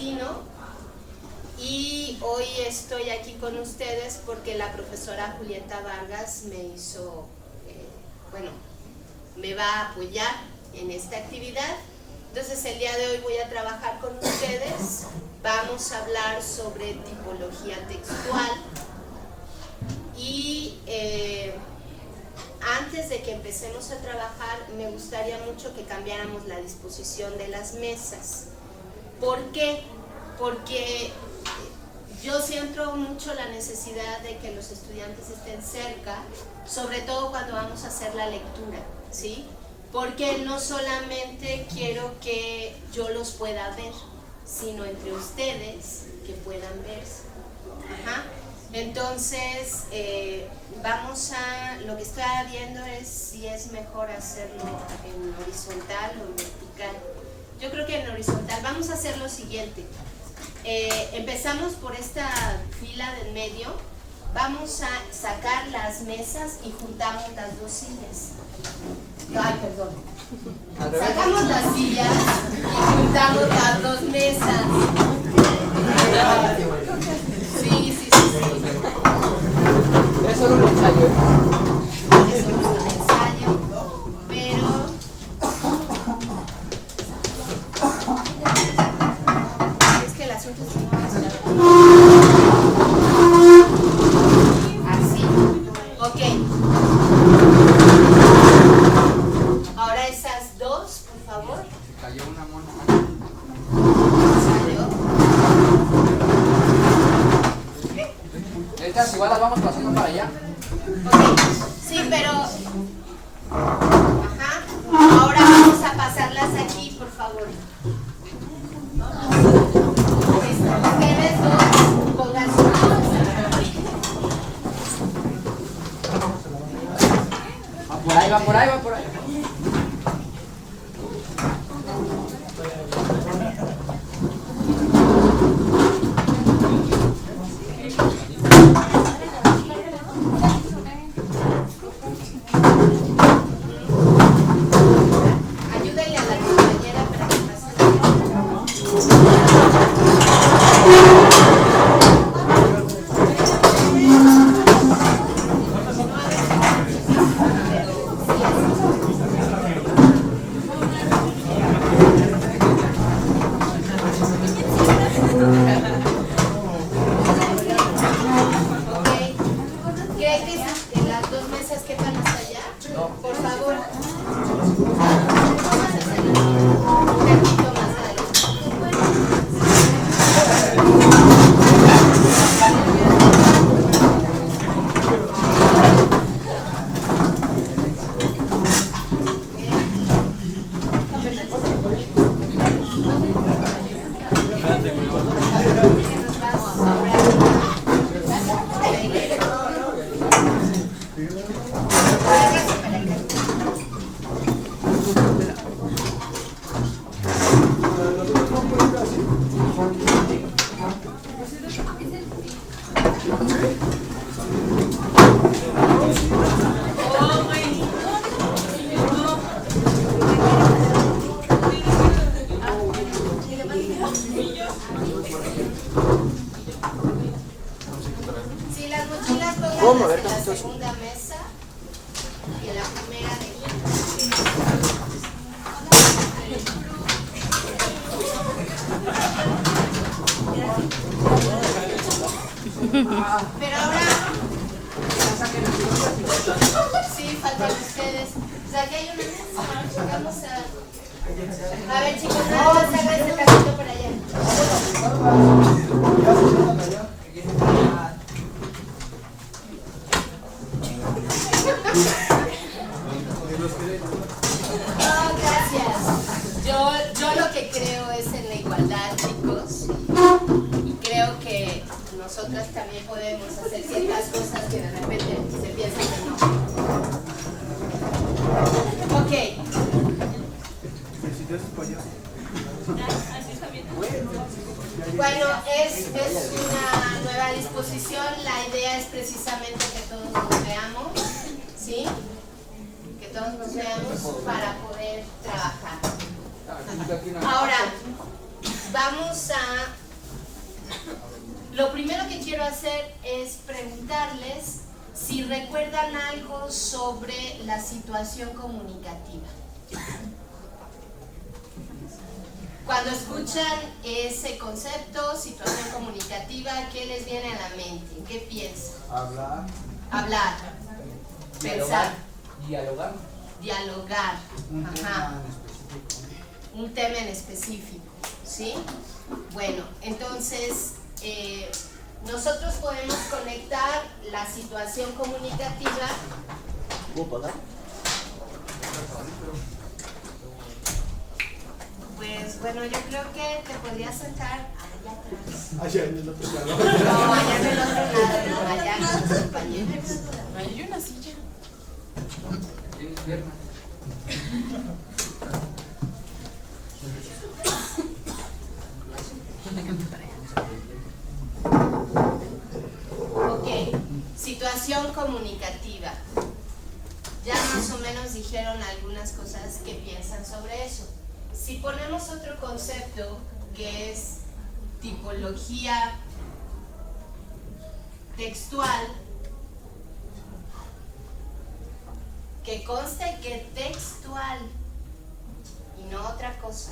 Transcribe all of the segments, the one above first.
Latino, y hoy estoy aquí con ustedes porque la profesora Julieta Vargas me hizo, me va a apoyar en esta actividad. Entonces el día de hoy voy a trabajar con ustedes, vamos a hablar sobre tipología textual y antes de que empecemos a trabajar me gustaría mucho que cambiáramos la disposición de las mesas. ¿Por qué? Porque yo siento mucho la necesidad de que los estudiantes estén cerca, sobre todo cuando vamos a hacer la lectura, ¿sí? Porque no solamente quiero que yo los pueda ver, sino entre ustedes que puedan verse. Ajá. Entonces, lo que estoy viendo es si es mejor hacerlo en horizontal o en vertical. Yo creo que en horizontal. Vamos a hacer lo siguiente. Empezamos por esta fila del medio. Vamos a sacar las mesas y juntamos las dos sillas. Ay, perdón. Sacamos las sillas y juntamos las dos mesas. Sí. Eso no lo ensayo. Eso no es un ensayo, pero es que el asunto es que no vamos a estar así. Ok. Ahora esas dos, por favor. Se cayó una mona. Estas igual las vamos pasando para allá. Ok, sí, pero ajá. Ahora vamos a pasarlas aquí, por favor. Ustedes dos pongan su Va por ahí, va por ahí, va por ahí. Ayúdenle a la compañera para que pase. ¿Creen que las dos mesas quepan hasta allá? Por favor. Vamos a hacerlo un poquito más adelante. Si las mochilas pónganlas en la segunda mesa y en la primera de pero ahora sí, faltan ustedes. O sea, aquí hay una mesa. Vamos a ver, chicos, nada más hagan ese pasito por allá. No, gracias. Yo lo que creo es en la igualdad, chicos. Y creo que nosotras también podemos hacer ciertas cosas que de repente se piensan que no. Ok. Bueno, es una nueva disposición. La idea es precisamente que todos nos veamos, ¿sí? Que todos nos veamos para poder trabajar. Ahora, vamos a... Lo primero que quiero hacer es preguntarles si recuerdan algo sobre la situación comunicativa. Cuando escuchan ese concepto, situación comunicativa, ¿qué les viene a la mente? ¿Qué piensan? Hablar. Pensar. Dialogar. Ajá. Un tema en específico. ¿Sí? Bueno, entonces nosotros podemos conectar la situación comunicativa. Pues bueno, yo creo que te podrías sentar allá atrás. Allá en el otro lado. No, allá en el otro lado, no, allá con tus compañeros. Hay una silla. ¿Tienes piernas? Ok, situación comunicativa. Ya más o menos dijeron algunas cosas que piensan sobre eso. Si ponemos otro concepto que es tipología textual, que conste que textual y no otra cosa,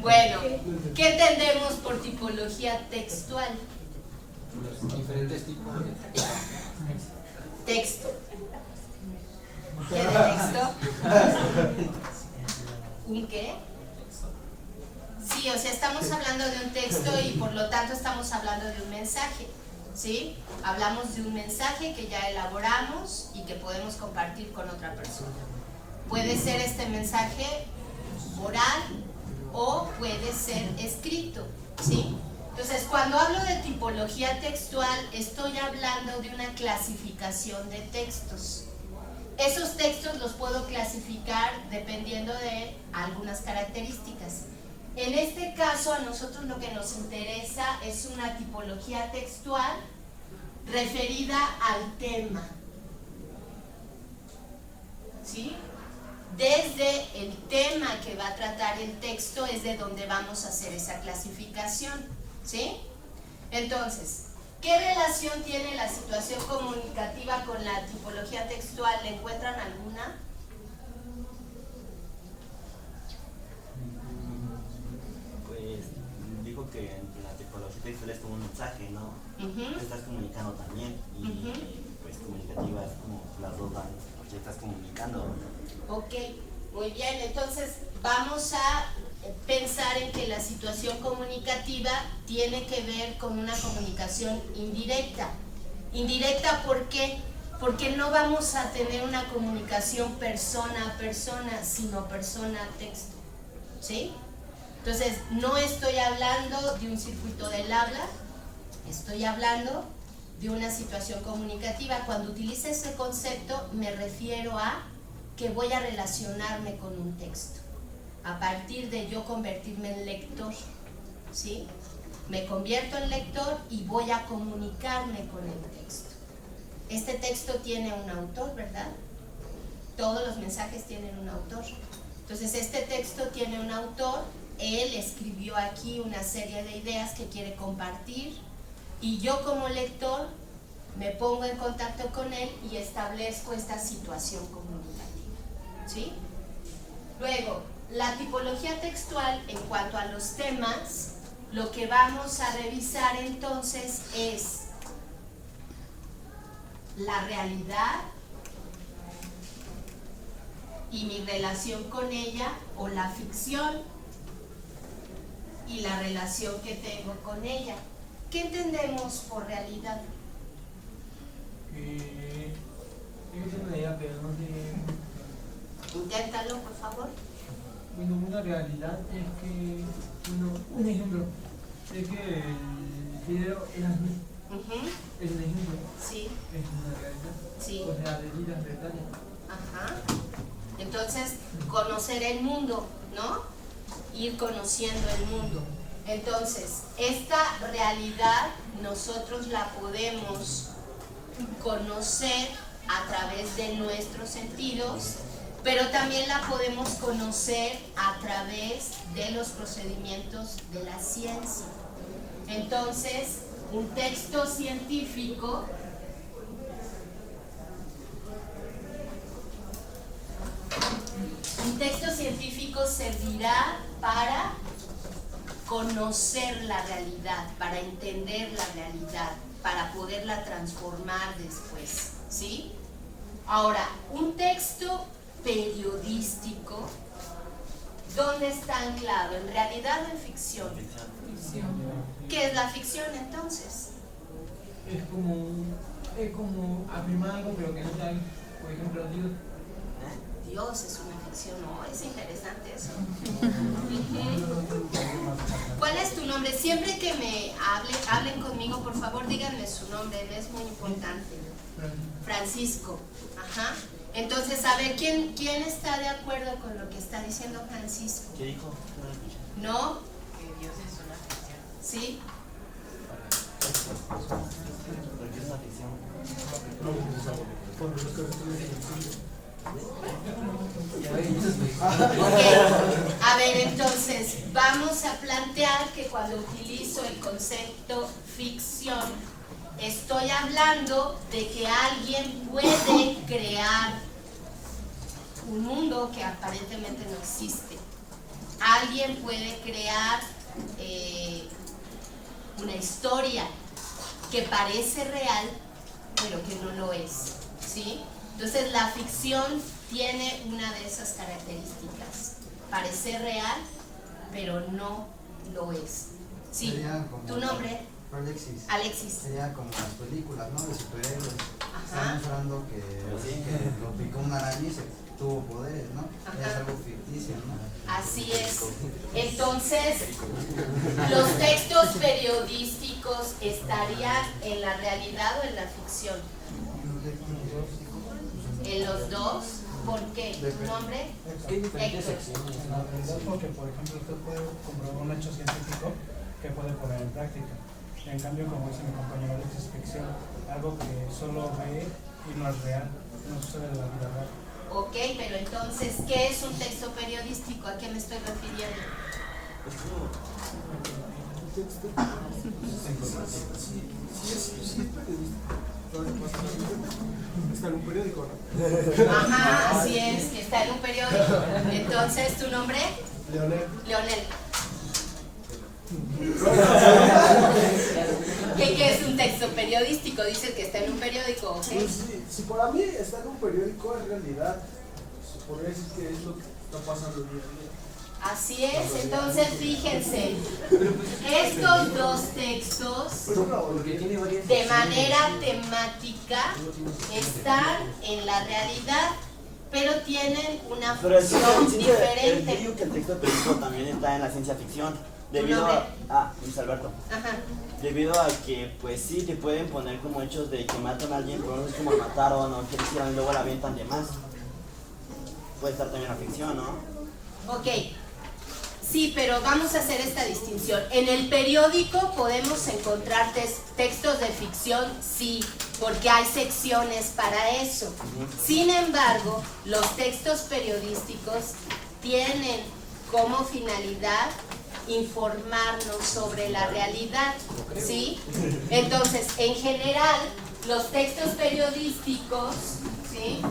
Bueno, ¿qué entendemos por tipología textual? Los diferentes tipos de Texto. ¿Qué de texto? ¿Un qué? Sí, o sea, estamos hablando de un texto y por lo tanto estamos hablando de un mensaje, ¿sí? Hablamos de un mensaje que ya elaboramos y que podemos compartir con otra persona. Puede ser este mensaje oral o puede ser escrito, ¿sí? Entonces, cuando hablo de tipología textual, estoy hablando de una clasificación de textos. Esos textos los puedo clasificar dependiendo de algunas características. En este caso, a nosotros lo que nos interesa es una tipología textual referida al tema, ¿sí? Desde el tema que va a tratar el texto es de donde vamos a hacer esa clasificación, ¿sí? Entonces, ¿qué relación tiene la situación comunicativa con la tipología textual? ¿Le encuentran alguna? Pues dijo que la tipología textual es como un mensaje, ¿no? Te estás comunicando también y pues comunicativa es como las dos van, ya estás comunicando. Ok, muy bien, entonces vamos a pensar en que la situación comunicativa tiene que ver con una comunicación indirecta. ¿Indirecta por qué? Porque no vamos a tener una comunicación persona a persona, sino persona a texto, ¿sí? Entonces, no estoy hablando de un circuito del habla, estoy hablando de una situación comunicativa. Cuando utilice ese concepto, me refiero a que voy a relacionarme con un texto a partir de yo convertirme en lector, ¿sí? Me convierto en lector y voy a comunicarme con el texto. Este texto tiene un autor, ¿verdad? Todos los mensajes tienen un autor. Entonces, este texto tiene un autor, él escribió aquí una serie de ideas que quiere compartir y yo como lector me pongo en contacto con él y establezco esta situación comunicativa, ¿sí? Luego, la tipología textual en cuanto a los temas, lo que vamos a revisar entonces es la realidad y mi relación con ella, o la ficción y la relación que tengo con ella. ¿Qué entendemos por realidad? Es una idea, pero no sé. Inténtalo, por favor. Bueno, una realidad es que, un ejemplo, es que el video es así, es un ejemplo, Sí, es una realidad, sí. o sea, de vidas reales. Ajá. Entonces, conocer el mundo, ¿no? Ir conociendo el mundo. Entonces, esta realidad nosotros la podemos conocer a través de nuestros sentidos, pero también la podemos conocer a través de los procedimientos de la ciencia. Entonces, un texto científico servirá para conocer la realidad, para entender la realidad, para poderla transformar después, ¿sí? Ahora, un texto periodístico, ¿dónde está anclado? ¿En realidad o en ficción? ¿Qué es la ficción entonces? Es como afirmar algo pero que no está ahí. Por ejemplo, Dios es una ficción, ¿no? Es interesante eso. ¿Cuál es tu nombre? Siempre que me hablen conmigo, por favor, díganme su nombre, es muy importante. Francisco. Ajá. Entonces, a ver, ¿quién está de acuerdo con lo que está diciendo Francisco? ¿Qué dijo? ¿No? Que Dios es una ficción. ¿Sí? ¿Por qué es una ficción? Okay. A ver, entonces, vamos a plantear que cuando utilizo el concepto ficción, estoy hablando de que alguien puede crear un mundo que aparentemente no existe. Alguien puede crear una historia que parece real, pero que no lo es, ¿sí? Entonces, la ficción tiene una de esas características: parecer real, pero no lo es. Sí, ¿tu nombre? Alexis. Alexis. Sería como las películas, ¿no? De superhéroes. Ajá. Están mostrando que lo picó una araña y se tuvo poderes, ¿no? Ajá. Es algo ficticio, ¿no? Así es. Entonces, ¿los textos periodísticos estarían en la realidad o en la ficción? ¿En los dos? ¿Por qué? ¿Tu nombre? Héctor. En la realidad, porque por ejemplo usted puede comprobar un hecho científico que puede poner en práctica. En cambio, como dice mi compañero Alex, es ficción, algo que solo ve y no es real, no sucede en la vida real. Ok, pero entonces, ¿qué es un texto periodístico? ¿A qué me estoy refiriendo? Está en un periódico, ¿no? Ajá, así es, que está en un periódico. Entonces, ¿tu nombre? Leonel. Leonel. ¿Qué es un texto periodístico? Dices que está en un periódico, ¿ok? Pues, si para mí está en un periódico, en realidad, se podría decir que es lo que está pasando día a día. Así es, entonces fíjense, estos dos textos de manera temática están en la realidad, pero tienen una Pero función diferente. digo que el texto periodístico también está en la ciencia ficción. Debido nombre? Luis Alberto. Ajá. Debido a que, pues sí, te pueden poner como hechos de que matan a alguien, pero no es como mataron o que hicieron y luego la avientan de más. Puede estar también la ficción, ¿no? Ok. Sí, pero vamos a hacer esta distinción. En el periódico podemos encontrar textos de ficción, sí, porque hay secciones para eso. Sin embargo, los textos periodísticos tienen como finalidad informarnos sobre la realidad, ¿sí? Entonces, en general, los textos periodísticos, ¿sí?,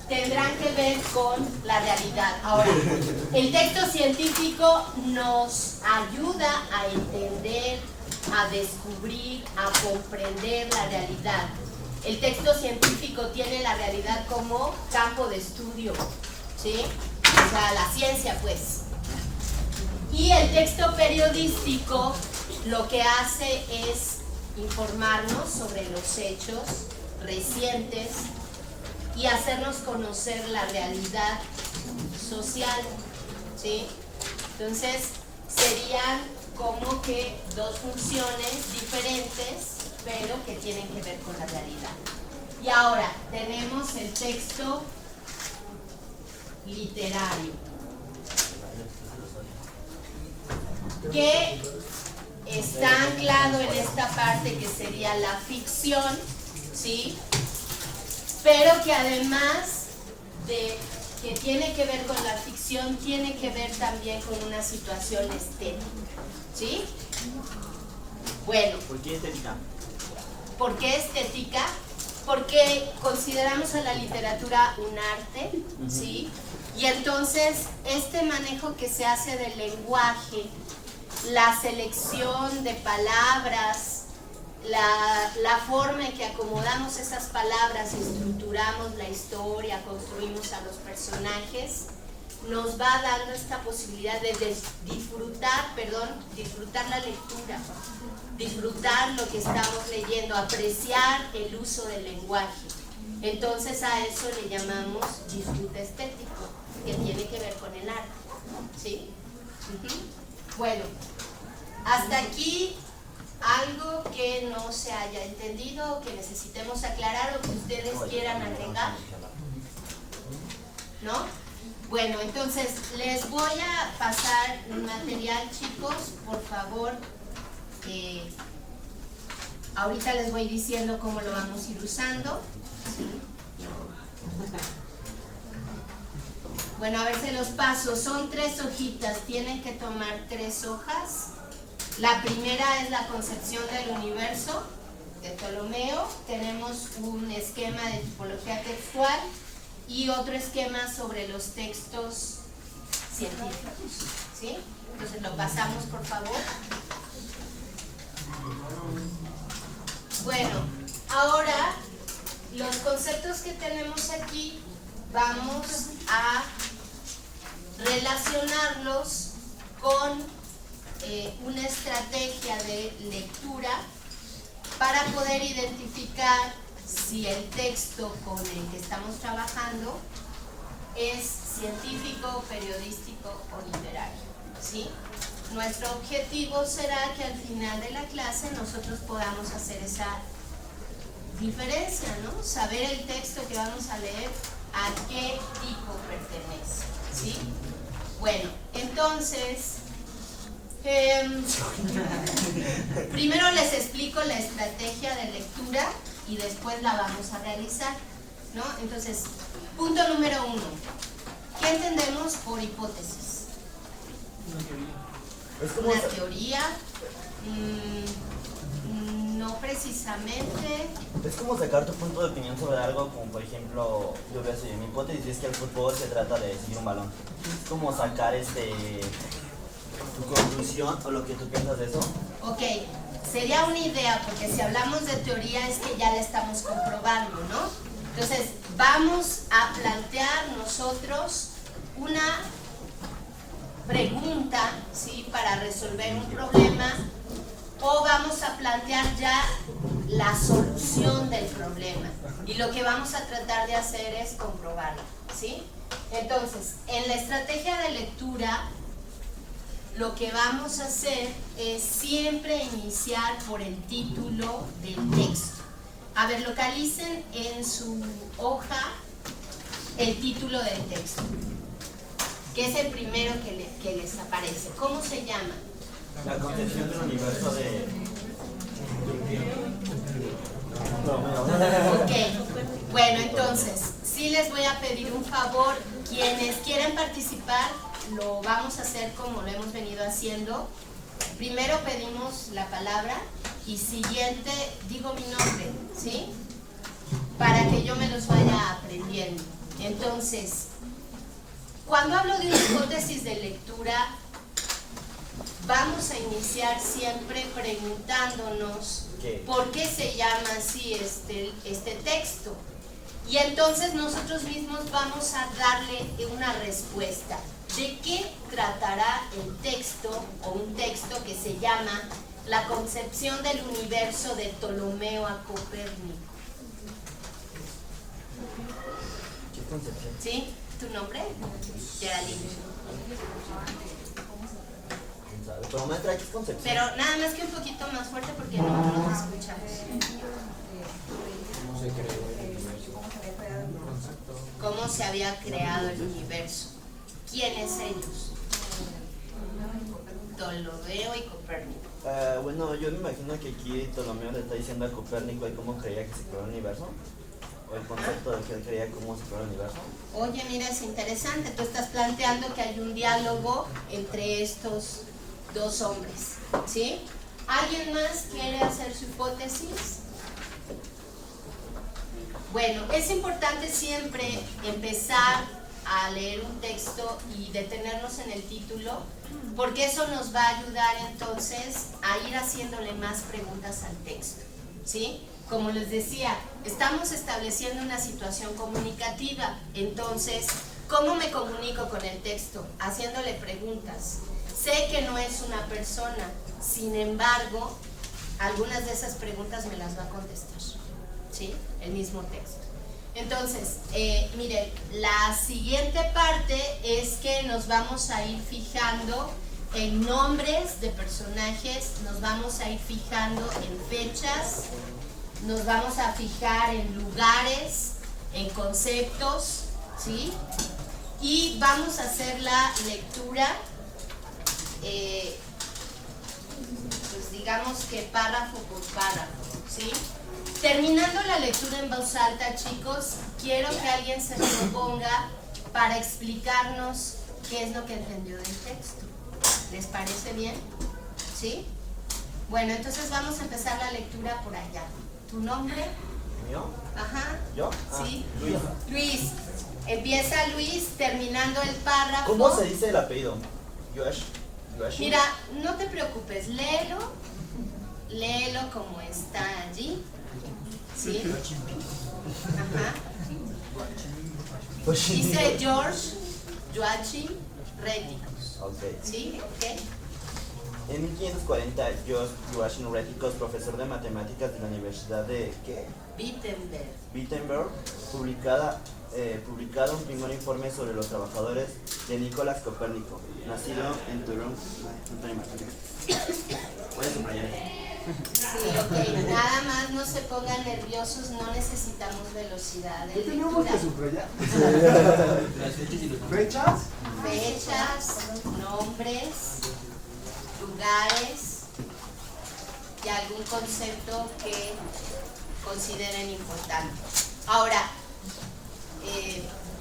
tendrán que ver con la realidad. Ahora, el texto científico nos ayuda a entender, a descubrir, a comprender la realidad. El texto científico tiene la realidad como campo de estudio, ¿sí? O sea, la ciencia, pues. Y el texto periodístico lo que hace es informarnos sobre los hechos recientes y hacernos conocer la realidad social, ¿sí? Entonces, serían como que dos funciones diferentes, pero que tienen que ver con la realidad. Y ahora, tenemos el texto literario, que está anclado en esta parte que sería la ficción, ¿sí?, pero que además de que tiene que ver con la ficción, tiene que ver también con una situación estética. ¿Sí? Bueno. ¿Por qué estética? ¿Por qué estética? Porque consideramos a la literatura un arte, ¿sí? Y entonces este manejo que se hace del lenguaje, la selección de palabras, la forma en que acomodamos esas palabras, estructuramos la historia, construimos a los personajes, nos va dando esta posibilidad de disfrutar la lectura, disfrutar lo que estamos leyendo, apreciar el uso del lenguaje. Entonces a eso le llamamos disfrute estético, que tiene que ver con el arte, ¿sí? Bueno, hasta aquí algo que no se haya entendido, que necesitemos aclarar o que ustedes quieran agregar, ¿no? Bueno, entonces les voy a pasar un material, chicos, por favor. Ahorita les voy diciendo cómo lo vamos a ir usando. Bueno, a ver, se los paso. Son 3 hojitas, tienen que tomar 3 hojas. La primera es la concepción del universo de Ptolomeo. Tenemos un esquema de tipología textual y otro esquema sobre los textos científicos, ¿sí? Entonces lo pasamos, por favor. Bueno, ahora los conceptos que tenemos aquí vamos a relacionarlos con una estrategia de lectura para poder identificar si el texto con el que estamos trabajando es científico, periodístico o literario, ¿sí? Nuestro objetivo será que al final de la clase nosotros podamos hacer esa diferencia, ¿no? Saber el texto que vamos a leer a qué tipo pertenece, ¿sí? Bueno, entonces primero les explico la estrategia de lectura y después la vamos a realizar, ¿no? Entonces, punto número 1. ¿Qué entendemos por hipótesis? Una teoría. No precisamente. Es como sacar tu punto de opinión sobre algo, como por ejemplo, yo voy a seguir mi hipótesis, es que el fútbol se trata de seguir un balón. Es como sacar tu conclusión o lo que tú piensas de eso. Ok, sería una idea, porque si hablamos de teoría es que ya la estamos comprobando, ¿no? Entonces, vamos a plantear nosotros una pregunta, ¿sí? Para resolver un problema, o vamos a plantear ya la solución del problema. Y lo que vamos a tratar de hacer es comprobarlo, ¿sí? Entonces, en la estrategia de lectura, lo que vamos a hacer es siempre iniciar por el título del texto. A ver, localicen en su hoja el título del texto, que es el primero que les aparece. ¿Cómo se llama? La concepción del universo de Ptolomeo. Ok, bueno, entonces, sí les voy a pedir un favor. Quienes quieren participar, lo vamos a hacer como lo hemos venido haciendo. Primero pedimos la palabra y siguiente digo mi nombre, ¿sí? Para que yo me los vaya aprendiendo. Entonces, cuando hablo de una hipótesis de lectura, vamos a iniciar siempre preguntándonos por qué se llama así este texto. Y entonces nosotros mismos vamos a darle una respuesta. ¿De qué tratará el texto o un texto que se llama La concepción del universo de Ptolomeo a Copérnico? ¿Qué concepción? ¿Sí? ¿Tu nombre? Geraldine. Pero maestra, ¿qué es concepción? Pero nada más que un poquito más fuerte porque no nos escuchamos. ¿Cómo se creó el universo? ¿Cómo se había creado el universo? ¿Quiénes ellos? Ptolomeo y Copérnico. Bueno, yo me imagino que aquí Ptolomeo le está diciendo a Copérnico de cómo creía que se creó el universo. o el concepto de que él creía cómo se creó el universo. Oye, mira, es interesante. Tú estás planteando que hay un diálogo entre estos dos hombres, ¿sí? ¿Alguien más quiere hacer su hipótesis? Bueno, es importante siempre empezar a leer un texto y detenernos en el título, porque eso nos va a ayudar entonces a ir haciéndole más preguntas al texto, ¿sí? Como les decía, estamos estableciendo una situación comunicativa, entonces, ¿cómo me comunico con el texto? Haciéndole preguntas. Sé que no es una persona, sin embargo, algunas de esas preguntas me las va a contestar, ¿sí? El mismo texto. Entonces, mire, la siguiente parte es que nos vamos a ir fijando en nombres de personajes, nos vamos a ir fijando en fechas, nos vamos a fijar en lugares, en conceptos, ¿sí? Y vamos a hacer la lectura, pues digamos que párrafo por párrafo, ¿sí? Terminando la lectura en voz alta, chicos, quiero que alguien se proponga para explicarnos qué es lo que entendió del texto. ¿Les parece bien? ¿Sí? Bueno, entonces vamos a empezar la lectura por allá. ¿Tu nombre? ¿Mío? Ajá. ¿Yo? Sí. Luis. Luis. Empieza Luis terminando el párrafo. ¿Cómo se dice el apellido? Yoash. Mira, no te preocupes, léelo como está allí. ¿Sí? Ajá. Dice George Joachim Reticus. Ok. ¿Sí? ¿Ok? En 1540, George Joachim Reticus, profesor de matemáticas de la Universidad de Wittenberg, publicado un primer informe sobre los trabajadores de Nicolás Copérnico, nacido en Turón. Voy a subrayar. Sí, ok. Nada más no se pongan nerviosos, no necesitamos velocidad de ¿Qué tenemos que lectura. subrayar? Las fechas y los ¿Fechas? Fechas, nombres, lugares y algún concepto que consideren importante. Ahora,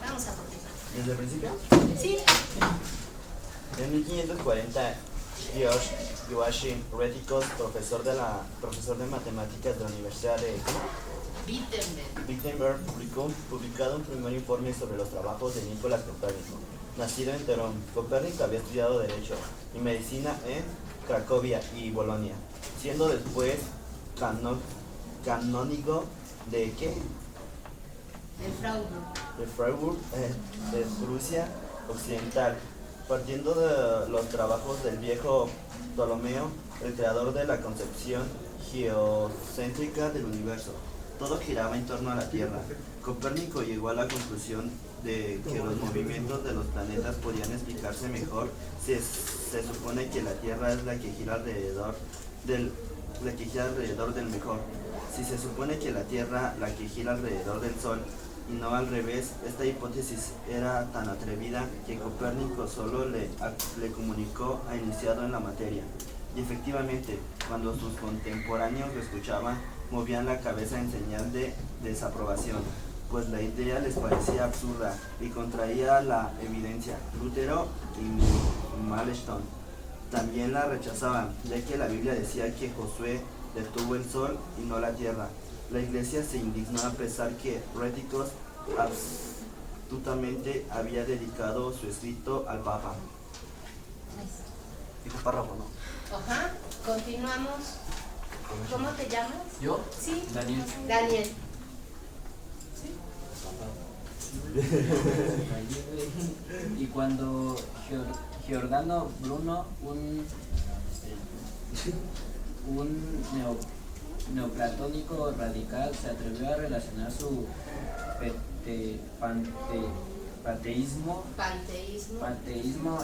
vamos a continuar. ¿Desde el principio? Sí. En 1540, George Joachim Reticus, profesor de matemáticas de la Universidad de Wittenberg, publicado un primer informe sobre los trabajos de Nicolás Copérnico, nacido en Terón. Copérnico había estudiado Derecho y Medicina en Cracovia y Bolonia, siendo después canónigo de ¿qué? De Freiburg, de Prusia Occidental, partiendo de los trabajos del viejo Ptolomeo, el creador de la concepción geocéntrica del universo. Todo giraba en torno a la Tierra. Copérnico llegó a la conclusión de que los movimientos de los planetas podían explicarse mejor si se supone que la Tierra es la que gira alrededor del mejor. Si se supone que la Tierra la que gira alrededor del Sol y no al revés, esta hipótesis era tan atrevida que Copérnico solo le comunicó a iniciado en la materia. Y efectivamente, cuando sus contemporáneos lo escuchaban, movían la cabeza en señal de desaprobación, pues la idea les parecía absurda y contraía la evidencia. Lutero y Maleston también la rechazaban, ya que la Biblia decía que Josué detuvo el sol y no la tierra. La iglesia se indignó a pesar que Reticus astutamente había dedicado su escrito al Papa. Dijo párrafo, ¿no? Ajá. Continuamos. ¿Cómo te llamas? ¿Yo? Sí. Daniel. Daniel. Y cuando Giordano Bruno, un neoplatónico radical, se atrevió a relacionar su panteísmo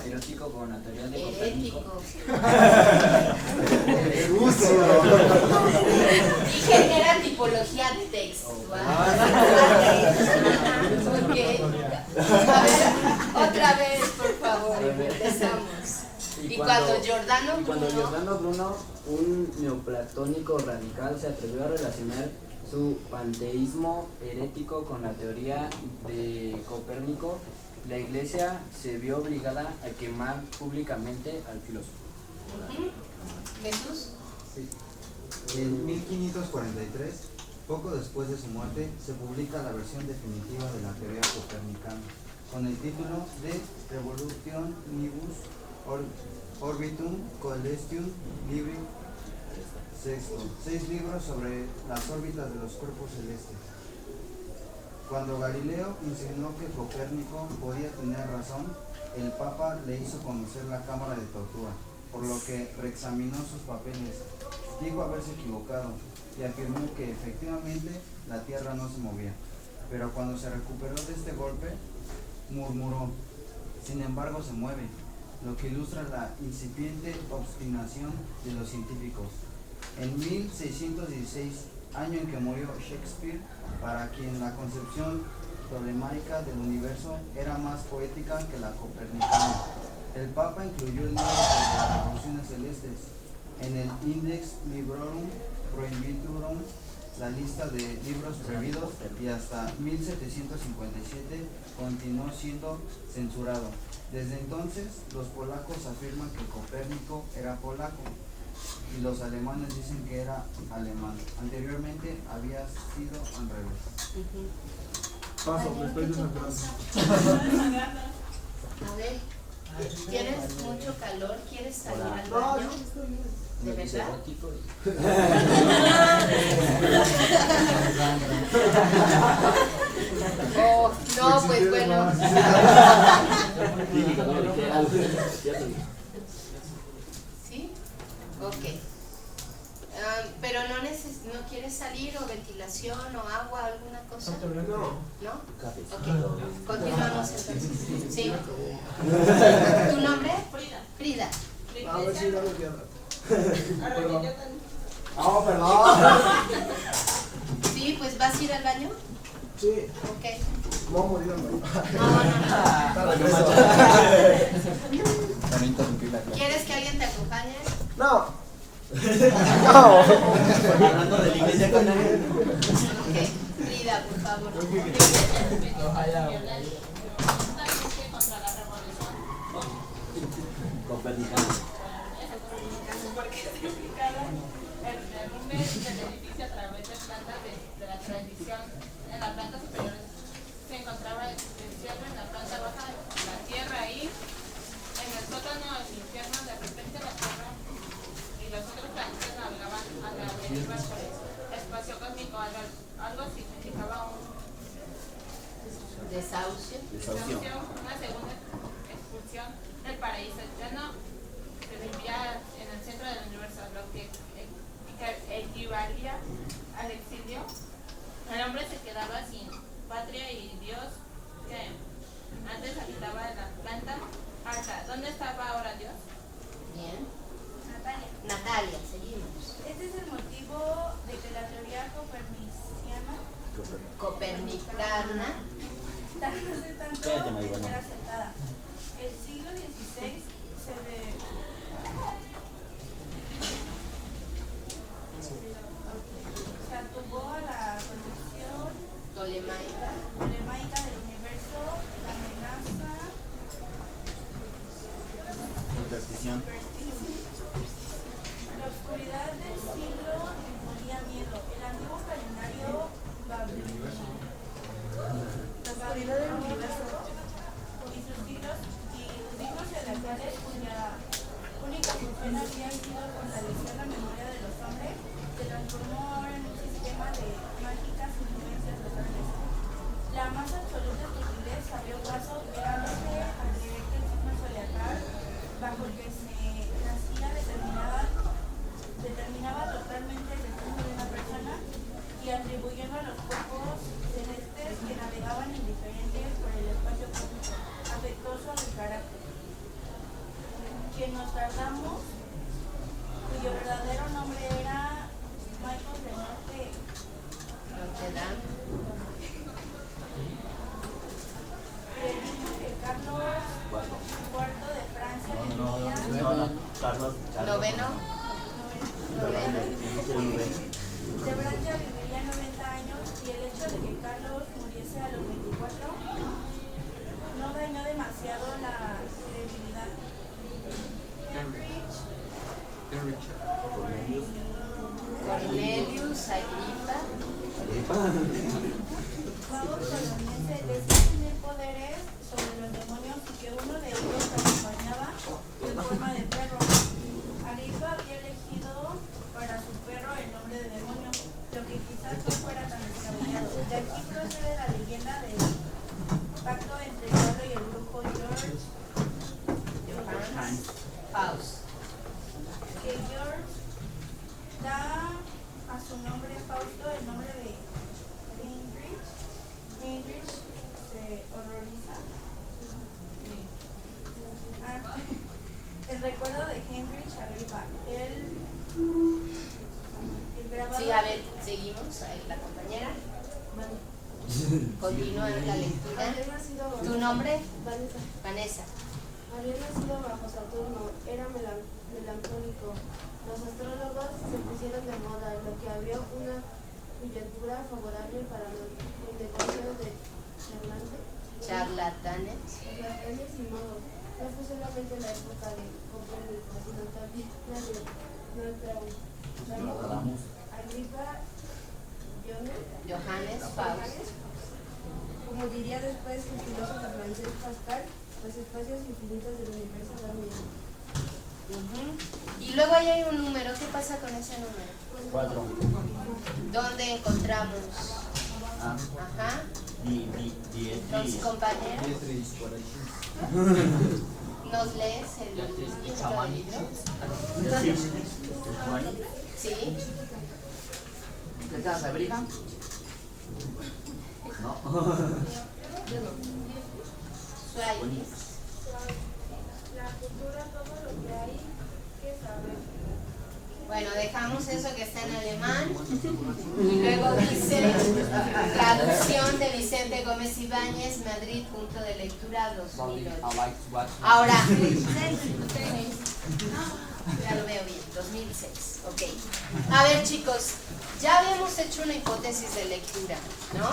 erótico con la teoría de Copérnico. Dije que era tipología textual. Okay. A ver, otra vez, por favor, empezamos. Y cuando Giordano Bruno, un neoplatónico radical, se atrevió a relacionar su panteísmo herético con la teoría de Copérnico, la Iglesia se vio obligada a quemar públicamente al filósofo. Jesús. Sí. En 1543, poco después de su muerte, se publica la versión definitiva de la teoría copernicana, con el título de Revolutionibus Orbitum Coelestium Libri Sexto, 6 libros sobre las órbitas de los cuerpos celestes. Cuando Galileo insinuó que Copérnico podía tener razón, el Papa le hizo conocer la cámara de tortura, por lo que reexaminó sus papeles, dijo haberse equivocado y afirmó que efectivamente la Tierra no se movía. Pero cuando se recuperó de este golpe, murmuró: sin embargo se mueve, lo que ilustra la incipiente obstinación de los científicos. En 1616, año en que murió Shakespeare, para quien la concepción tolemaica del universo era más poética que la copernicana, el Papa incluyó el libro sobre las revoluciones celestes en el Index Librorum Prohibitorum, la lista de libros prohibidos, y hasta 1757 continuó siendo censurado. Desde entonces, los polacos afirman que Copérnico era polaco y los alemanes dicen que era alemán. Anteriormente había sido al revés. Paso, después de una frase. A ver, ¿tienes mucho calor? ¿Quieres salir al No, baño? yo estoy bien. ¿De verdad? Erótico y- Oh, no, pues bueno. ¿Sí? Ok. Pero no quieres salir o ventilación o agua o alguna cosa. ¿No? Ok. Continuamos entonces. ¿Sí? ¿Tu nombre? Frida. A ver si dame tierra. Perdón. Oh, perdón. Sí, pues vas a ir al baño. Sí, Ok. voy a morir al baño. Para interrumpir la clase. ¿Quieres que alguien te acompañe? No. Hablando de la iglesia con él. Ok. Frida, por favor. contra la revolución. Copernicano. Porque se implicaba el derrumbe del edificio a través de plantas de la transición. En la planta superior se encontraba el cielo, en la planta baja la tierra y en el sótano el infierno. De repente la tierra y los otros planetas navegaban a la deriva por el espacio cósmico. Algo significaba un Desahucio. una segunda expulsión del paraíso. Ya no se vivía en el centro del universo, lo que equivalía al exilio. El hombre se quedaba sin patria y Dios, que antes habitaba en la planta alta. ¿Dónde estaba ahora Dios? Bien. Natalia. Natalia, seguimos. Este es el motivo de que la teoría Copernicana. tarde tanto Cállate, en marihuana. ser aceptada. El siglo XVI se atuvo a la concepción Tolemaica. tolemaica del universo, la amenaza, Superstición. la oscuridad del siglo imponía miedo. El antiguo calendario babilonio, la oscuridad del universo y sus siglos elementales, cuya única función había sido fortalecer la memoria de los hombres, se transformó ahora en un sistema de mágicas influencias locales. La más absoluta estupidez abrió paso, llegándose a creer que el signo zodiacal bajo el que se nacía determinaba totalmente el destino de una persona, y atribuyendo a los cuerpos celestes que navegaban indiferentes por el espacio cósmico, afectuoso del carácter. Que nos tardamos, cuyo verdadero nombre era Michael de Notre Dame. predijo que Carlos IV de Francia No, Carlos. Noveno. Noveno. de Brancha viviría 90 años y el hecho de que Carlos muriese a los 24 no dañó demasiado la credibilidad. Cornelius Agripa. Pablo Soloniense decía tener poderes sobre los demonios y que uno de ellos lo acompañaba en forma de perro. Agripa había elegido para su perro el nombre de demonio, lo que quizás no fuera tan descabellado. De aquí procede la leyenda del pacto entre el diablo y el brujo George Faust. que George da a su nombre Fausto el nombre de Heinrich. Heinrich se horroriza. El recuerdo de Heinrich Agripa. El grabado. Sí, a ver, seguimos. Ahí la compañera. Continúa la lectura. ¿Tu nombre? Vanessa. Vanessa. Había nacido bajo Saturno, era melancólico. Los astrólogos se pusieron de moda, lo que abrió una coyuntura favorable para los negocios de Charlatanes. charlatanes y modos. No fue solamente la época de Copérnico, sino también la de Nostradamus. Agripa Johannes Faust. Como diría después el filósofo francés Pascal, los espacios infinitos del universo dan miedo. Y luego ahí hay un número. ¿Qué pasa con ese número? 4. ¿Dónde encontramos? Ajá. Los compañeros. ¿Nos lees el título del libro? Sí. ¿Qué tal, Sabrina? Suárez. La cultura, todo lo que hay que saber. Bueno, dejamos eso que está en alemán. Y luego dice traducción de Vicente Gómez Ibáñez, Madrid, punto de lectura 2008. Ahora, ya lo veo bien, 2006. Ok. A ver, chicos, ya habíamos hecho una hipótesis de lectura, ¿no?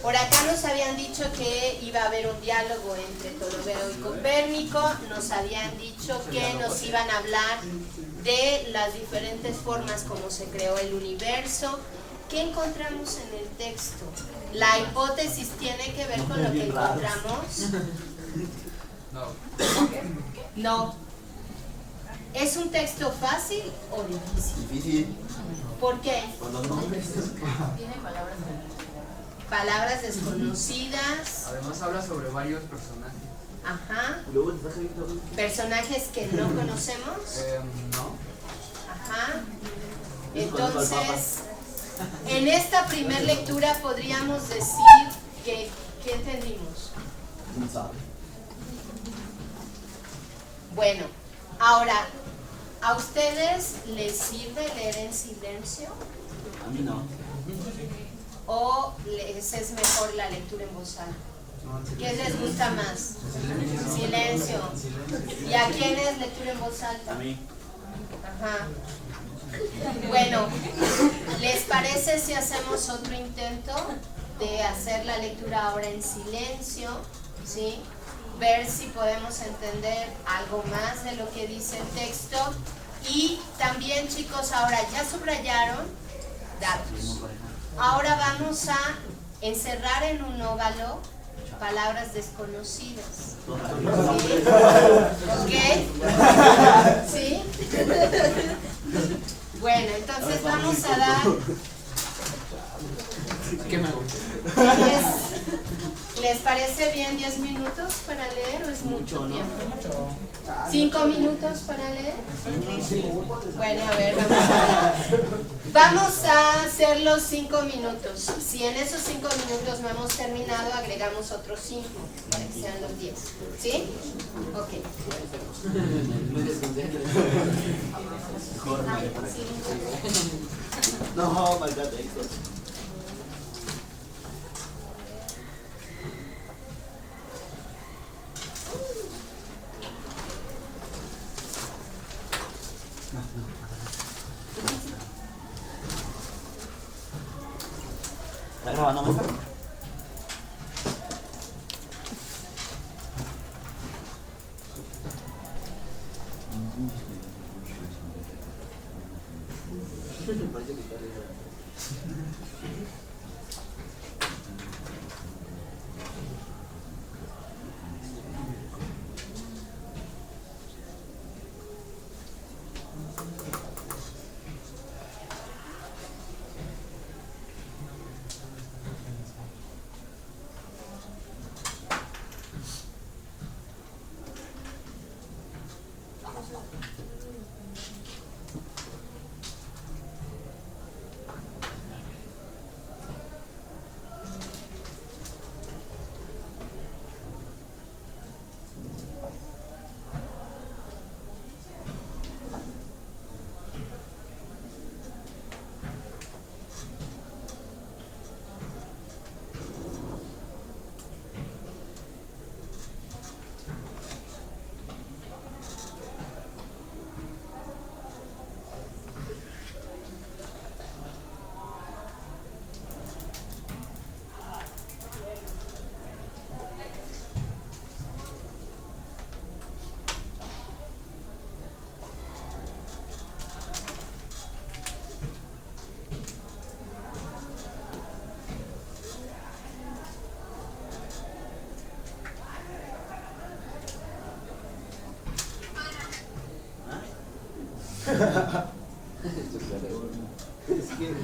Por acá nos habían dicho que iba a haber un diálogo entre Ptolomeo y Copérnico, nos habían dicho que nos iban a hablar de las diferentes formas como se creó el universo. ¿Qué encontramos en el texto? La hipótesis tiene que ver con lo que encontramos. No. ¿Es un texto fácil o difícil? Difícil. ¿Por qué? Por los nombres. Tiene Palabras desconocidas. Además habla sobre varios personajes. Ajá. Luego el traje Personajes que no conocemos. No. Ajá. Entonces, en esta primer lectura podríamos decir que ¿qué entendimos? ¿Quién sabe? Bueno, ahora, ¿a ustedes les sirve leer en silencio? A mí no. ¿O les es mejor la lectura en voz alta? ¿Qué les gusta más? Silencio. ¿Y a quién es lectura en voz alta? A mí. Ajá. Bueno, ¿les parece si hacemos otro intento de hacer la lectura ahora en silencio? ¿Sí? Ver si podemos entender algo más de lo que dice el texto. Y también, chicos, ahora ya subrayaron datos. Ahora vamos a encerrar en un óvalo palabras desconocidas. ¿Sí? ¿Ok? ¿Sí? Bueno, entonces vamos a dar... ¿Qué me gusta? ¿Les parece bien 10 minutos para leer o es mucho tiempo? 5 minutos para leer. Bueno, a ver, vamos a hacer los 5 minutos. Si en esos 5 minutos no hemos terminado, agregamos otros 5 para que sean los 10. ¿Sí? Ok. No, maldad de eso. ¿Está grabando, maestra? Parece que está arriba. Es que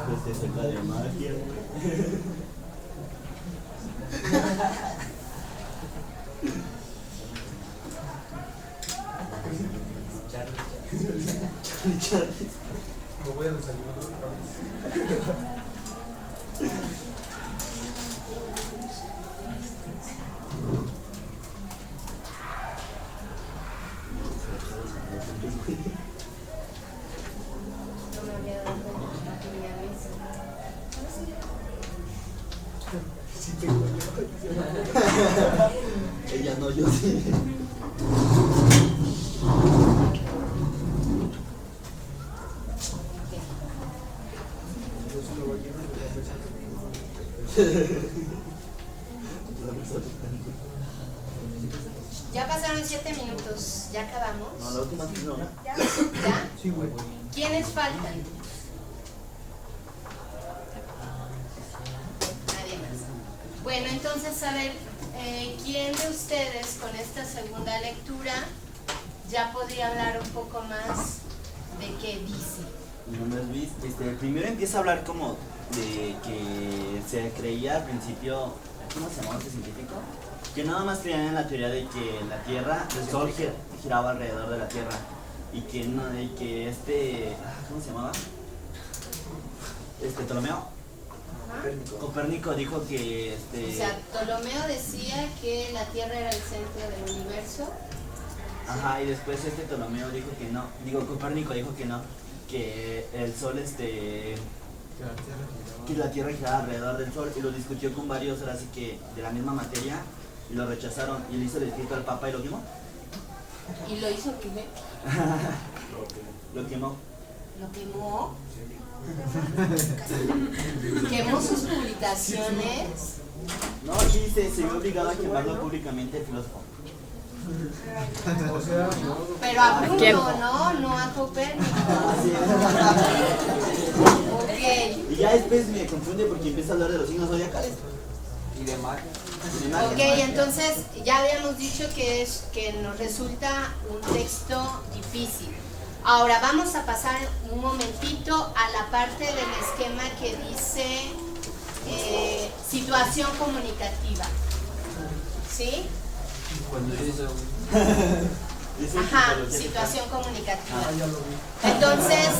Pues te saca de magia, güey. Charlie. Me voy a desayunar otra vez. No me había dado cuenta que tenía mesa. Sí, tengo Ella no, yo sí. Yo solo voy a llenar de Ya pasaron 7 minutos, ya acabamos. No, la última sí, no. ¿Ya? Sí, güey. ¿Quiénes faltan? Nadie más. Bueno, entonces, a ver, ¿quién de ustedes con esta segunda lectura ya podría hablar un poco más de qué dice? No me has visto. Primero empieza a hablar como de que se creía al principio, ¿cómo se llamaba este científico? Que nada más creían en la teoría de que la Tierra, el Sol giraba alrededor de la Tierra y que no, y que ¿cómo se llamaba? Ptolomeo. Copérnico dijo que O sea, Ptolomeo decía que la Tierra era el centro del universo. Ajá, y después Ptolomeo dijo que no, Copérnico dijo que no, que el Sol que la Tierra giraba alrededor del Sol, y lo discutió con varios, ahora sí que de la misma materia, y lo rechazaron, y le hizo el escrito al Papa y lo quemó. ¿Y lo hizo qué? Lo quemó. ¿Lo quemó? ¿Quemó sus publicaciones? No, aquí dice, se vio obligado a quemarlo públicamente el filósofo. O sea, Pero a Bruno, ¿no? No a Copérnico. Ok. Y ya después me confunde porque empieza a hablar de los signos zodiacales. Y de magia. Ok, entonces ya habíamos dicho que nos resulta un texto difícil. Ahora vamos a pasar un momentito a la parte del esquema que dice situación comunicativa. ¿Sí? Cuando dice Ajá, situación comunicativa. Entonces,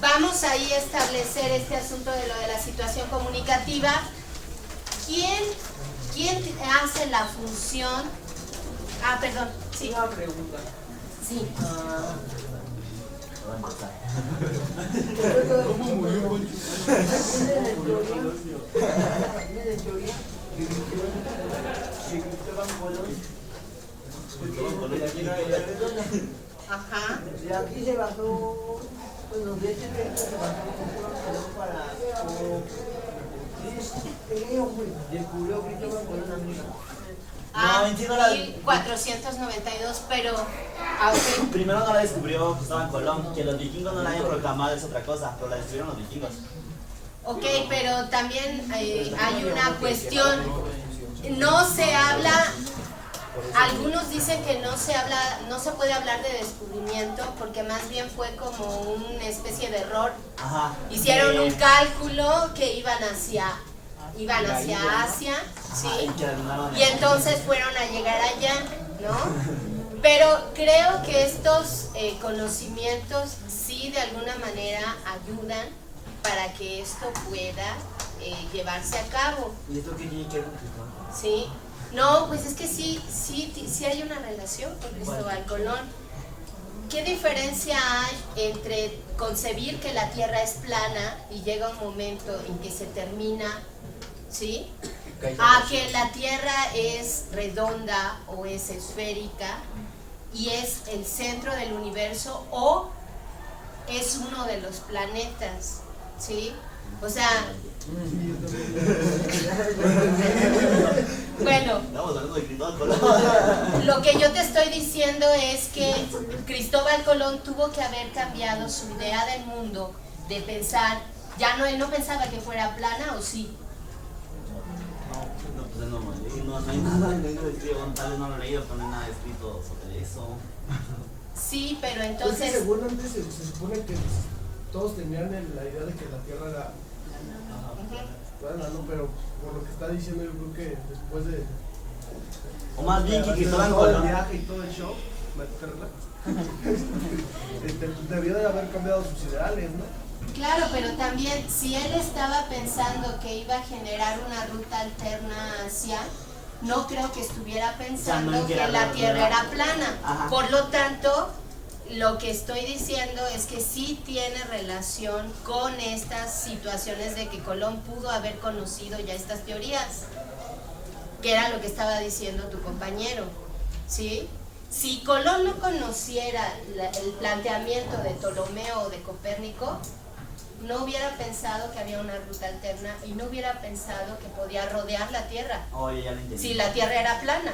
vamos ahí a establecer este asunto de lo de la situación comunicativa. ¿Quién hace la función? Ah, perdón, sí. Una pregunta. Sí. ¿cómo murió Poncho? Ajá. De aquí se bajó, bueno, de ese texto se bajó para descubrió Cristóbal Colón América. Ah, No, en sí no la- 1492, pero... Ah, ok. Primero no la descubrió Cristóbal Colón, que los vikingos no la hayan proclamado es otra cosa, pero la descubrieron los vikingos. Ok, pero también hay una cuestión, no se habla, algunos dicen que no se puede hablar de descubrimiento porque más bien fue como una especie de error. Ajá. Hicieron un cálculo que iban hacia Asia, ¿sí? Y entonces fueron a llegar allá, ¿no? Pero creo que estos conocimientos sí de alguna manera ayudan para que esto pueda llevarse a cabo. ¿Y esto qué tiene que ver con Cristóbal? ¿Sí? No, pues es que sí hay una relación con Cristóbal Colón. ¿Qué diferencia hay entre concebir que la Tierra es plana y llega un momento en que se termina, ¿sí? A que la Tierra es redonda o es esférica y es el centro del universo o es uno de los planetas, ¿sí? O sea, bueno, Estamos hablando de Cristóbal Colón. lo que yo te estoy diciendo es que Cristóbal Colón tuvo que haber cambiado su idea del mundo, de pensar, él no pensaba que fuera plana, ¿o sí? No, pues no hay nada, no escrito, tal vez no lo he leído, pero no hay nada escrito sobre eso. Sí, pero Pues que entonces... según antes se supone que todos tenían la idea de que la Tierra era plana, ¿no? Pero por lo que está diciendo, yo creo que después de... O más bien que Cristóbal todo el Colón. viaje y todo el show, debió de haber cambiado sus ideales, ¿no? Claro, pero también si él estaba pensando que iba a generar una ruta alterna hacia, no creo que estuviera pensando que la Tierra era plana. Ajá. Por lo tanto, lo que estoy diciendo es que sí tiene relación con estas situaciones de que Colón pudo haber conocido ya estas teorías, que era lo que estaba diciendo tu compañero, ¿sí? Si Colón no conociera el planteamiento de Ptolomeo o de Copérnico, no hubiera pensado que había una ruta alterna y no hubiera pensado que podía rodear la Tierra. Oye, ya lo entendí. Si la Tierra era plana,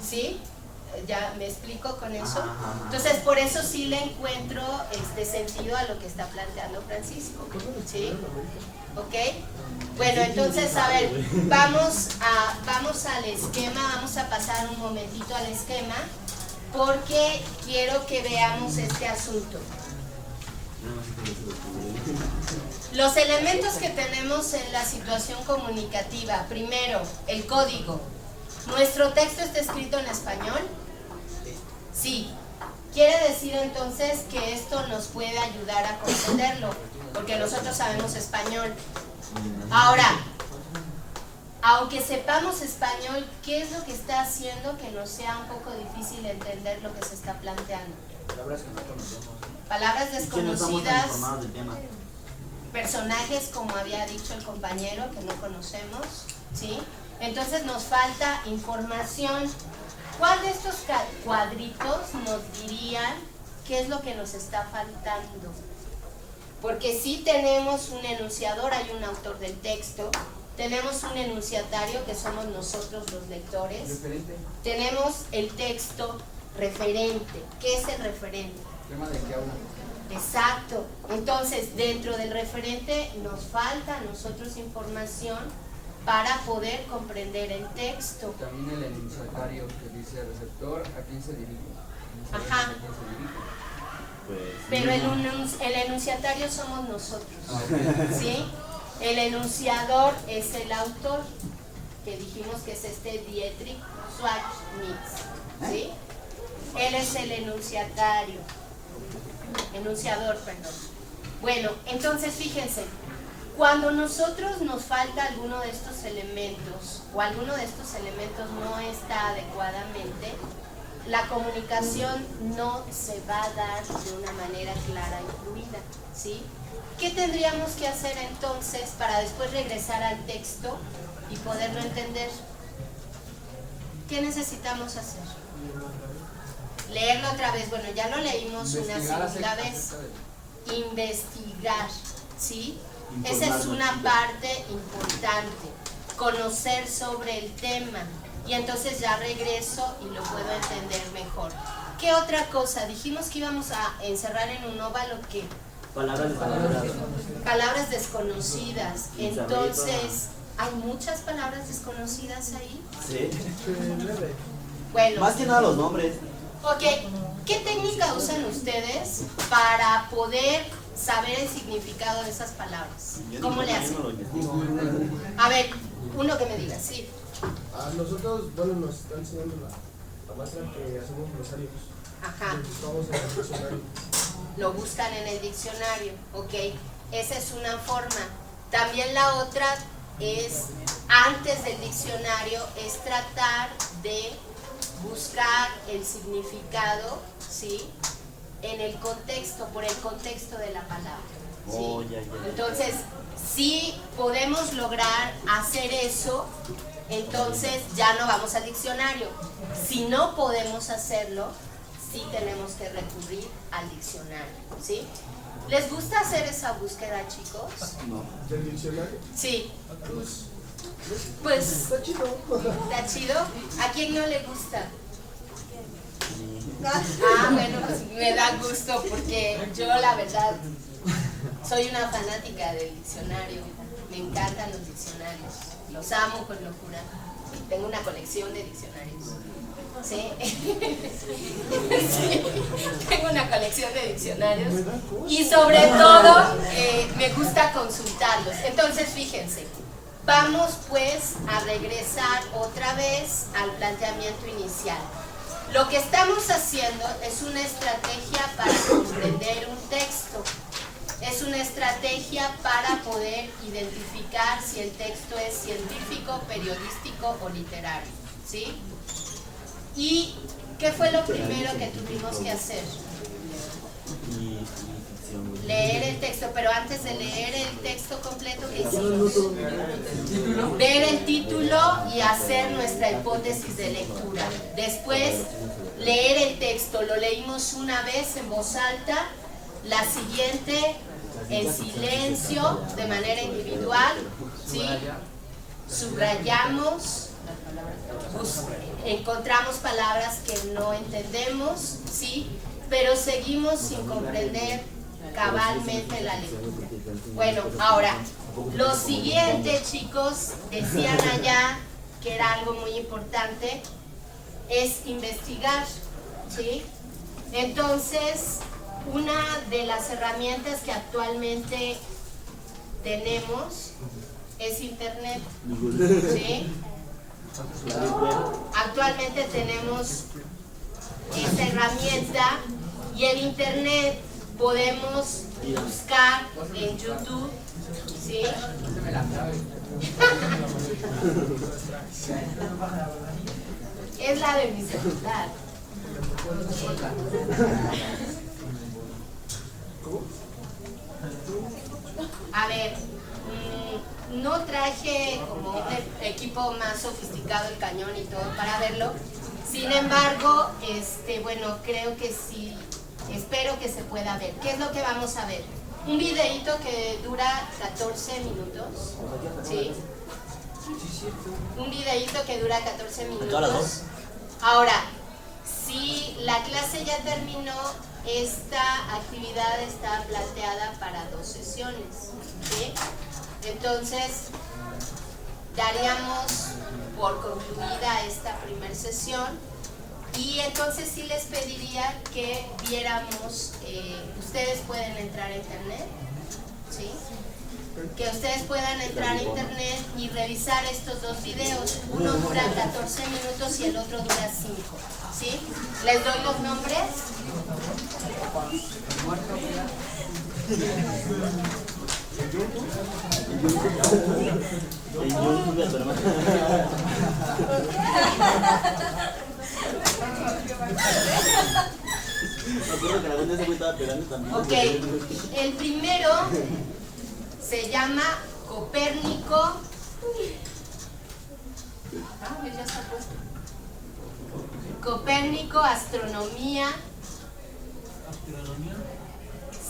¿sí? ¿Ya me explico con eso? Ajá. Entonces, por eso sí le encuentro sentido a lo que está planteando Francisco, ¿sí? ¿Ok? Bueno, entonces, a ver, vamos al esquema, vamos a pasar un momentito al esquema, porque quiero que veamos este asunto. Los elementos que tenemos en la situación comunicativa. Primero, el código. ¿Nuestro texto está escrito en español? Sí. Quiere decir entonces que esto nos puede ayudar a comprenderlo, porque nosotros sabemos español. Ahora, aunque sepamos español, ¿qué es lo que está haciendo que nos sea un poco difícil entender lo que se está planteando? Palabras que no conocemos. Palabras desconocidas, informados del tema. personajes como había dicho el compañero que no conocemos, ¿sí? Entonces nos falta información. ¿Cuál de estos cuadritos nos dirían qué es lo que nos está faltando? Porque sí tenemos un enunciador, hay un autor del texto, tenemos un enunciatario que somos nosotros los lectores, Referente. tenemos el texto referente. ¿Qué es el referente? Tema de qué habla. Exacto. Entonces, dentro del referente nos falta a nosotros información para poder comprender el texto. También el enunciatario que dice receptor, ¿a quién se dirige? Ajá. ¿A quién se dirige? Pues, Pero el enunciatario somos nosotros, ¿sí? El enunciador es el autor, que dijimos que es Dietrich Schwartz, ¿sí? Él es el enunciador, perdón. Bueno, entonces fíjense, cuando nosotros nos falta alguno de estos elementos o alguno de estos elementos no está adecuadamente, la comunicación no se va a dar de una manera clara y fluida, ¿sí? ¿Qué tendríamos que hacer entonces para después regresar al texto y poderlo entender? ¿Qué necesitamos hacer? Leerlo otra vez. Bueno, ya lo leímos una segunda vez. Investigar, ¿sí? Esa es una parte importante. Conocer sobre el tema. Y entonces ya regreso y lo puedo entender mejor. ¿Qué otra cosa? Dijimos que íbamos a encerrar en un óvalo ¿qué? Palabras desconocidas. Entonces, ¿hay muchas palabras desconocidas ahí? Sí. Bueno. Más que nada los nombres. Ok, ¿qué técnica usan ustedes para poder saber el significado de esas palabras? ¿Cómo le hacen? A ver, uno que me diga, sí. A nosotros, bueno, nos está enseñando la maestra que hacemos glosarios. Ajá. Buscamos en el diccionario. Lo buscan en el diccionario, ok. Esa es una forma. También la otra es, antes del diccionario, es tratar de buscar el significado, ¿sí? En el contexto, por el contexto de la palabra, ¿sí? Oh, ya. Entonces, si podemos lograr hacer eso, entonces ya no vamos al diccionario. Si no podemos hacerlo, sí tenemos que recurrir al diccionario, ¿sí? ¿Les gusta hacer esa búsqueda, chicos? No. ¿Del diccionario? Sí. Pues está chido. ¿Está chido? ¿A quién no le gusta? Ah, bueno, pues me da gusto porque yo la verdad soy una fanática del diccionario. Me encantan los diccionarios. Los amo con locura. tengo una colección de diccionarios. ¿Sí? Sí, tengo una colección de diccionarios y sobre todo me gusta consultarlos. Entonces, fíjense, vamos pues a regresar otra vez al planteamiento inicial. Lo que estamos haciendo es una estrategia para comprender un texto. Es una estrategia para poder identificar si el texto es científico, periodístico o literario. ¿Sí? ¿Y qué fue lo primero que tuvimos que hacer? Leer el texto, pero antes de leer el texto completo, ¿qué hicimos? Ver el título y hacer nuestra hipótesis de lectura. Después, leer el texto, lo leímos una vez en voz alta, la siguiente en silencio, de manera individual, ¿sí? Subrayamos, encontramos palabras que no entendemos, ¿sí? Pero seguimos sin comprender cabalmente la lectura. Bueno, ahora, lo siguiente, chicos, decían allá que era algo muy importante, es investigar, ¿sí? Entonces, una de las herramientas que actualmente tenemos es Internet, ¿sí? Actualmente tenemos esta herramienta y en Internet podemos buscar en YouTube, ¿sí? Es la de mi celular. A ver, no traje como un equipo más sofisticado, el cañón y todo para verlo. Sin embargo, bueno, creo que sí, espero que se pueda ver. ¿Qué es lo que vamos a ver? Un videíto que dura 14 minutos, ¿sí? Un videíto que dura 14 minutos. Ahora, si la clase ya terminó, esta actividad está planteada para 2 sesiones, ¿sí? Entonces, daríamos por concluida esta primera sesión y entonces sí les pediría que viéramos, ustedes pueden entrar a internet, ¿sí? Que ustedes puedan entrar a internet y revisar estos 2 videos. Uno dura 14 minutos y el otro dura 5, ¿sí? Les doy los nombres. Ok, el primero se llama Copérnico. Ya está puesto. Copérnico, astronomía.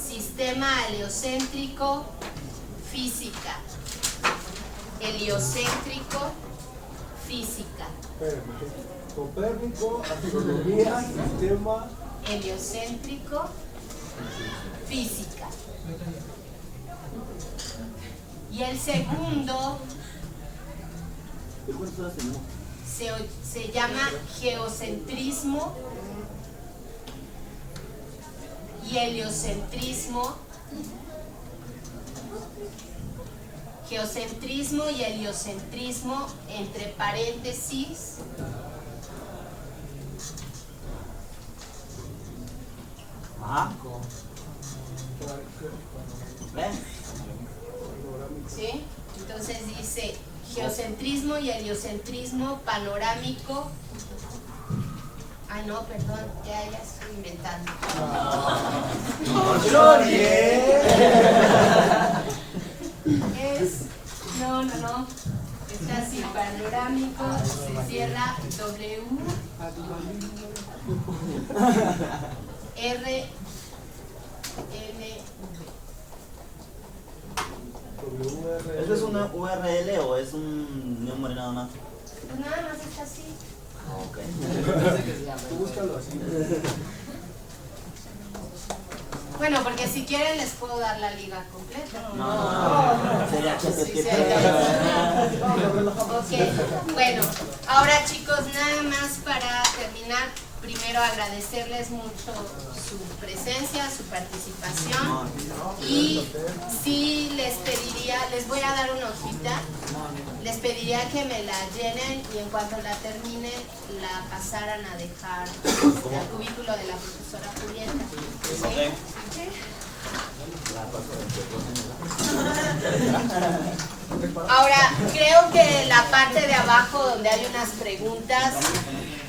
Sistema heliocéntrico, física. Heliocéntrico, física. Copérnico, astronomía, sistema heliocéntrico, física. Y el segundo se llama geocentrismo y heliocentrismo. Geocentrismo y heliocentrismo, entre paréntesis. ¿Sí? Entonces dice geocentrismo y heliocentrismo panorámico. Ay, no, perdón, ya estoy inventando. No. Está así, panorámico, se cierra W, R, L, V. ¿Esto es una URL o es un nombre nada más? Pues nada más está así. Ok. Tú búscalo así. Bueno, porque si quieren les puedo dar la liga completa. Sería Sí, sí, ok, bueno, ahora chicos, nada más para terminar, primero agradecerles mucho su presencia, su participación, y sí les pediría, les voy a dar una hojita, les pediría que me la llenen y en cuanto la terminen la pasaran a dejar al cubículo de la profesora Julieta. ¿Sí? Ahora, creo que la parte de abajo donde hay unas preguntas,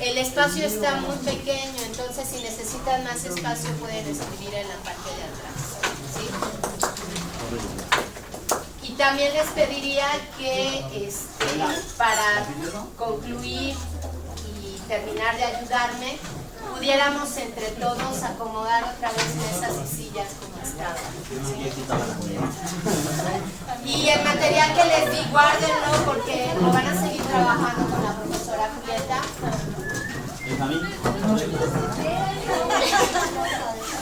el espacio está muy pequeño, entonces si necesitan más espacio pueden escribir en la parte de atrás. ¿Sí? Y también les pediría que para concluir y terminar de ayudarme, pudiéramos entre todos acomodar otra vez mesas y sillas como estaban. ¿Sí? Y el material que les di, guárdenlo porque lo van a seguir trabajando con la